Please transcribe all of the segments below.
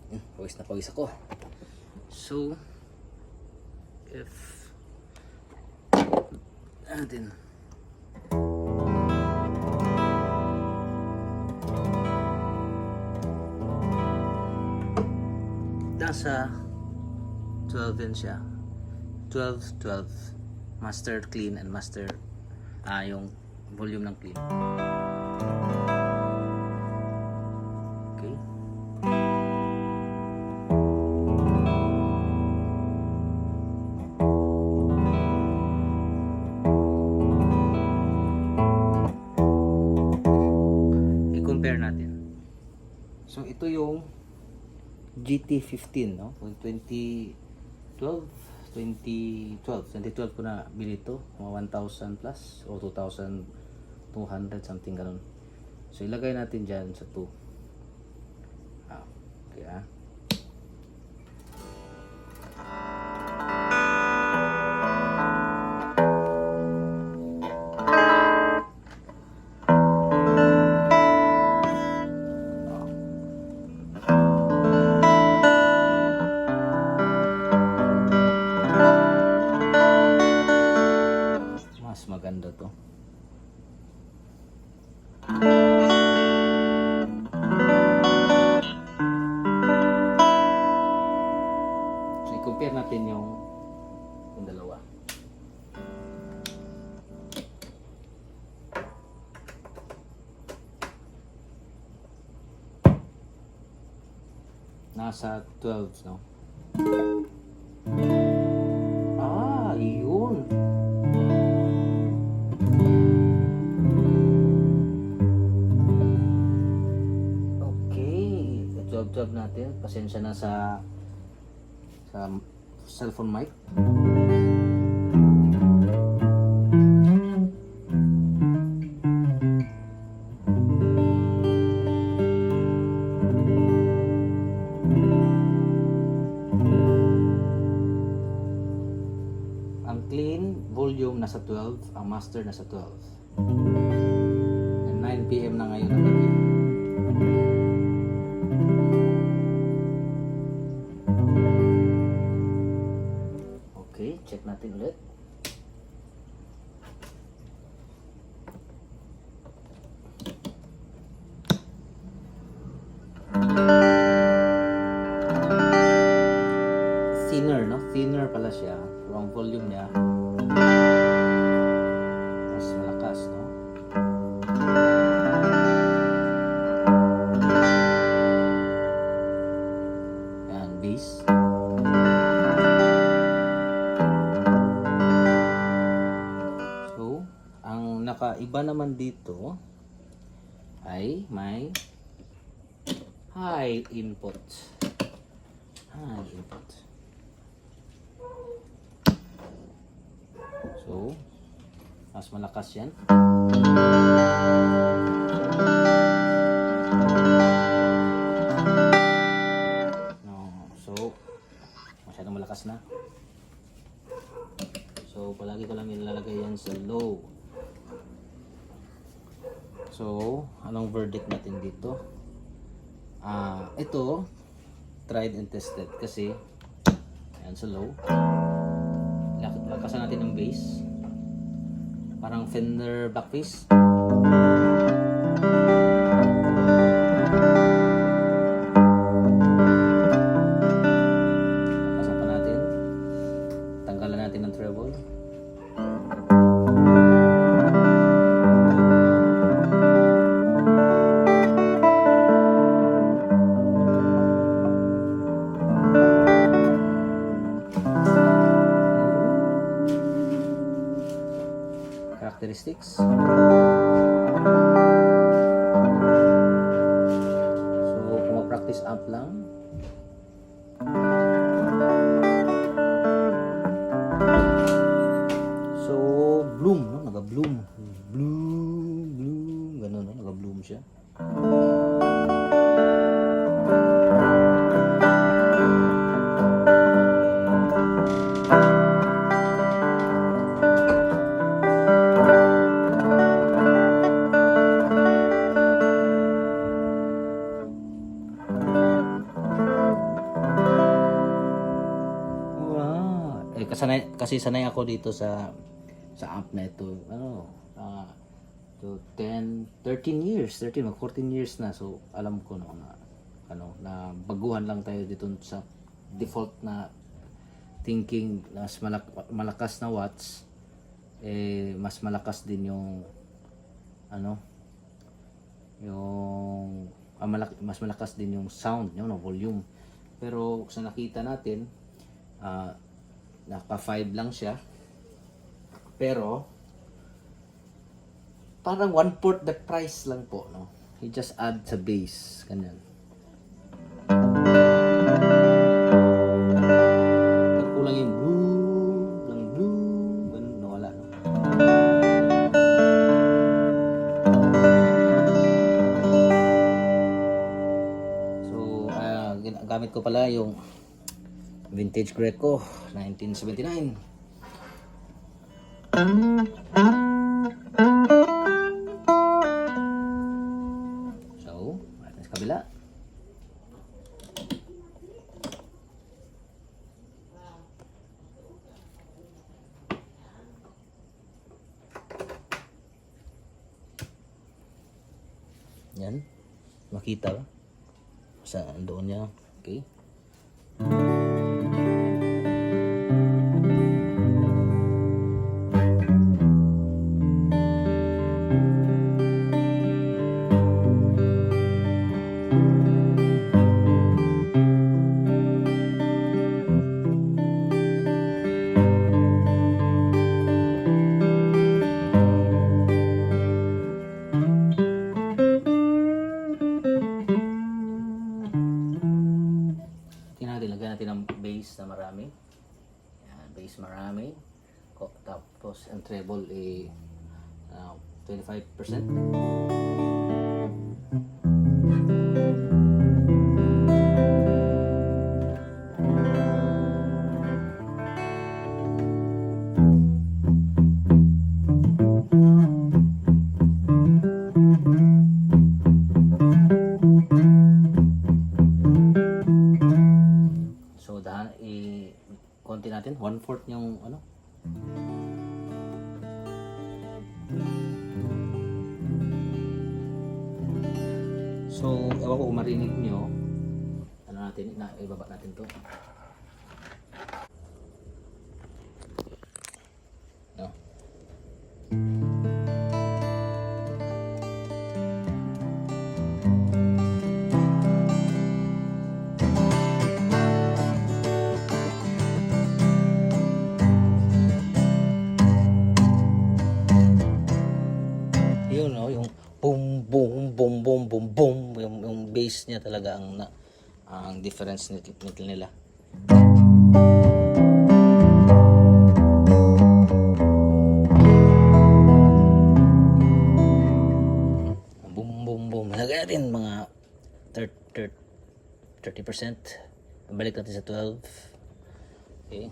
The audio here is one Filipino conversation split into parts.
Pawis na pawis ako. So, if natin nasa 12 din siya. 12 master clean and master yung volume ng clean. Okay. I-compare natin. So ito yung GT15, no? 2012 ko na bili ito, mga 1,000 plus o 2,200 something ganun. So ilagay natin dyan sa 2. Okay mas maganda to. So i-compare natin yung dalawa. Nasa 12, no? Yun. Job natin. Pasensya na sa cellphone mic. Ang clean volume nasa 12, ang master nasa 12. And 9 PM na ngayon ang gabi. Okay, check natin ulit. Thinner, no? Thinner pala siya. So, ang volume niya mas malakas, no? Yan, bass. Iba naman dito ay may high input. So, mas malakas yan. So, masyadong malakas na. So, palagi ko lang nilalagay yan sa low. So, anong verdict natin dito? Ito, tried and tested kasi ayan sa low. Lakasan natin ng bass. Parang Fender Blackface. Lakasan pa natin. Tanggalan natin ng treble. Characteristics. So, kung mag-practice amp lang, so bloom, no? Naga-bloom. Bloom, ganun, no? Naga-bloom siya. kasi sanay ako dito sa app na ito. To 13 years, 14 years na. So alam ko no na baguhan lang tayo dito sa default na thinking na mas malakas na watts, mas malakas din yung mas malakas din yung sound, yung volume. Pero sa nakita natin, naka 5 lang siya. Pero parang 1/4 the price lang po, no? You just add sa bass, ganyan. Kulang yung blue, ganun, nawala, no? So, gamit ko pala yung vintage Greco 1979. So, natin sa kabila. Yan. Makita ba? Sa doon niya. Okay. Lagyan natin ng bass na marami. Yan, bass marami. Tapos ang treble 25%. Konti natin, 1/4 yung So, ewan ko kung marinig nyo, ibaba natin to. No. Yun, no, yung boom boom boom boom boom boom, yung bass niya talaga ang difference nila. Boom boom boom. Lagay natin mga 30%. Balik natin sa 12. Okay.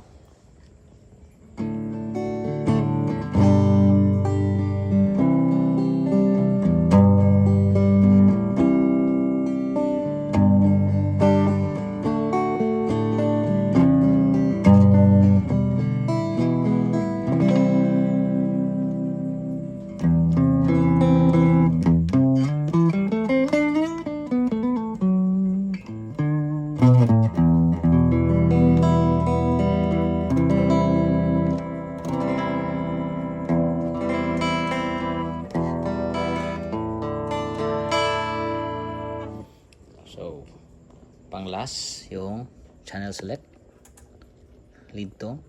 So, pang last yung channel select, lead tone.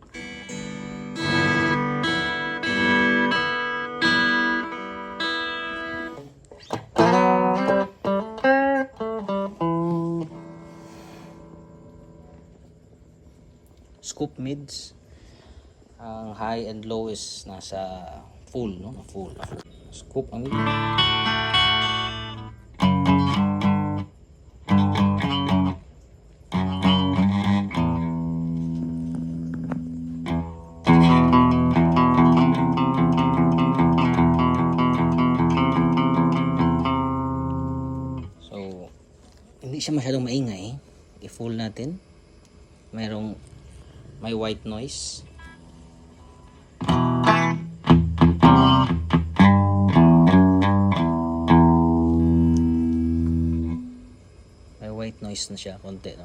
Scoop mids. Ang high and low is nasa full, no? Full. Scoop ang mid. Hindi siya masyadong maingay. I-full natin. May white noise. noise na siya konti, no?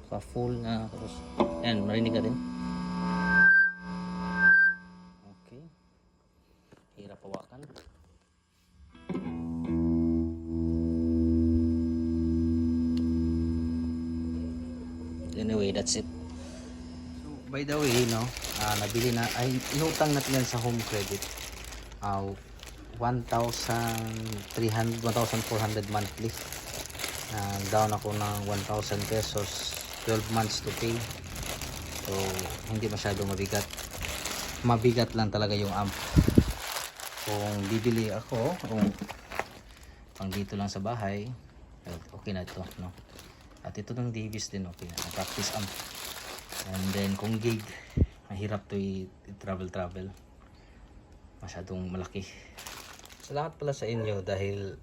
Sa full na, tapos yan, marinig ka din. Okay, hirap hawakan. Anyway, that's it. So, by the way, no, nabili na, ay, inutang natin yan sa Home Credit. 1,300, 1,400 monthly. Down ako ng 1,000 pesos, 12 months to pay. So, hindi masyado mabigat. Mabigat lang talaga yung amp. Kung bibili ako, kung pang dito lang sa bahay, okay na ito, no? At ito ng Davis din, okay na, practice amp. And then kung gig, mahirap to i-travel. Masyadong malaki. Salamat pala sa inyo dahil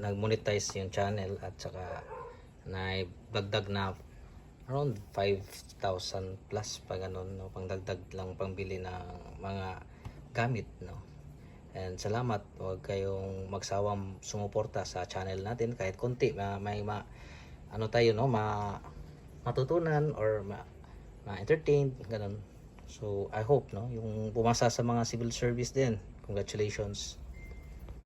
nag-monetize yung channel at saka naibagdag na around 5,000 plus pa ganun, no? Pangdagdag lang pangbili ng mga gamit, no? And salamat, huwag kayong magsawang sumuporta sa channel natin kahit konti, ano tayo, no, matutunan or ma-entertain ganun. So I hope, no, yung pumasa sa mga civil service din, congratulations.